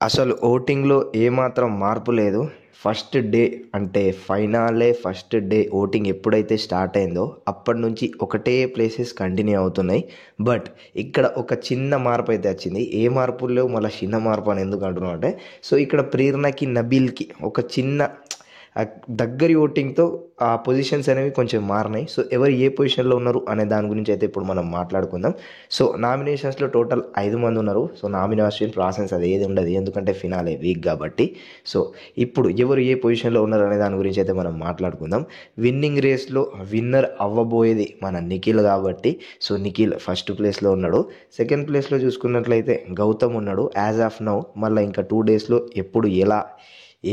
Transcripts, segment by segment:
అసలు ఓటింగ్‌లో ఏమాత్రం మార్పు లేదు. ఫస్ట్ డే అంటే ఫైనలే ఫస్ట్ డే ఓటింగ్ ఎప్పుడైతే స్టార్ట్ అయిందో అప్పటినుంచి ఒకటే ప్లేసెస్ కంటిన్యూ అవుతున్నాయి. బట్ ఇక్కడ ఒక చిన్న మార్పు అయితే వచ్చింది. ఏ మార్పులు లేవు, మళ్ళీ చిన్న మార్పు అని ఎందుకు అంటున్నాం అంటే, సో ఇక్కడ ప్రేరణకి, నబీల్‌కి ఒక చిన్న దగ్గరి ఓటింగ్‌తో ఆ పొజిషన్స్ అనేవి కొంచెం మారినాయి. సో ఎవరు ఏ పొజిషన్‌లో ఉన్నారు అనే దాని గురించి అయితే ఇప్పుడు మనం మాట్లాడుకుందాం. సో నామినేషన్స్‌లో టోటల్ 5 మంది ఉన్నారు. సో నామినేషన్ ప్రాసెస్ అది ఏది ఉండదు, ఎందుకంటే ఫినాలే వీక్ కాబట్టి. సో ఇప్పుడు ఎవరు ఏ పొజిషన్‌లో ఉన్నారు అనే దాని గురించి అయితే మనం మాట్లాడుకుందాం. విన్నింగ్ రేస్‌లో విన్నర్ అవ్వబోయేది మన నిఖిల్ కాబట్టి, సో నిఖిల్ ఫస్ట్ ప్లేస్‌లో ఉన్నాడు. సెకండ్ ప్లేస్‌లో చూసుకున్నట్లయితే గౌతమ్ ఉన్నాడు. యాజ్ ఆఫ్ నౌ మళ్ళీ ఇంకా 2 డేస్‌లో ఎప్పుడు ఎలా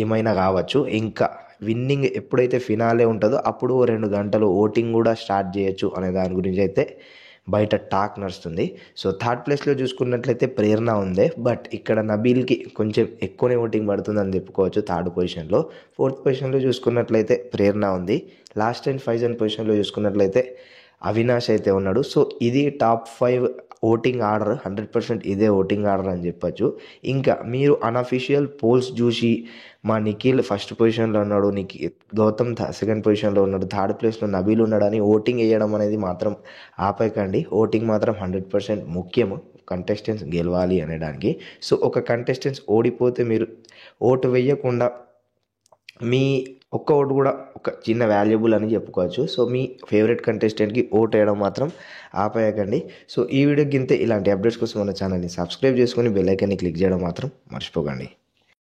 ఏమైనా కావచ్చు. ఇంకా విన్నింగ్ ఎప్పుడైతే ఫినాలే ఉంటుందో అప్పుడు 2 గంటలు ఓటింగ్ కూడా స్టార్ట్ చేయొచ్చు అనే దాని గురించి అయితే బయట టాక్ నడుస్తుంది. సో థర్డ్ ప్లేస్లో చూసుకున్నట్లయితే ప్రేరణ ఉంది. బట్ ఇక్కడ నబీల్కి కొంచెం ఎక్కువనే ఓటింగ్ పడుతుందని చెప్పుకోవచ్చు థర్డ్ పొజిషన్లో. ఫోర్త్ పొజిషన్లో చూసుకున్నట్లయితే ప్రేరణ ఉంది. లాస్ట్ అండ్ ఫైనల్ పొజిషన్లో చూసుకున్నట్లయితే అవినాష్ అయితే ఉన్నాడు. సో ఇది టాప్ 5 ఓటింగ్ ఆర్డర్. 100% ఇదే ఓటింగ్ ఆర్డర్ అని చెప్పొచ్చు. ఇంకా మీరు అన్అఫీషియల్ పోల్స్ చూసి మా నిఖిల్ ఫస్ట్ పొజిషన్లో ఉన్నాడు, గౌతమ్ సెకండ్ పొజిషన్లో ఉన్నాడు, థర్డ్ ప్లేస్లో నబీల్ ఉన్నాడని ఓటింగ్ వేయడం అనేది మాత్రం ఆపేయకండి. ఓటింగ్ మాత్రం 100% ముఖ్యము కంటెస్టెంట్స్ గెలవాలి అనడానికి. సో ఒక కంటెస్టెంట్స్ ఓడిపోతే మీరు ఓటు వేయకుండా మీ ఒక్క ఓటు కూడా ఒక చిన్న వాల్యుబుల్ అని చెప్పుకోవచ్చు. సో మీ ఫేవరెట్ కంటెస్టెంట్కి ఓటు వేయడం మాత్రం ఆపేయకండి. సో ఈ వీడియోకి ఇంతే. ఇలాంటి అప్డేట్స్ కోసం మన ఛానల్ని సబ్స్క్రైబ్ చేసుకొని బెల్ ఐకాన్ని క్లిక్ చేయడం మాత్రం మర్చిపోకండి.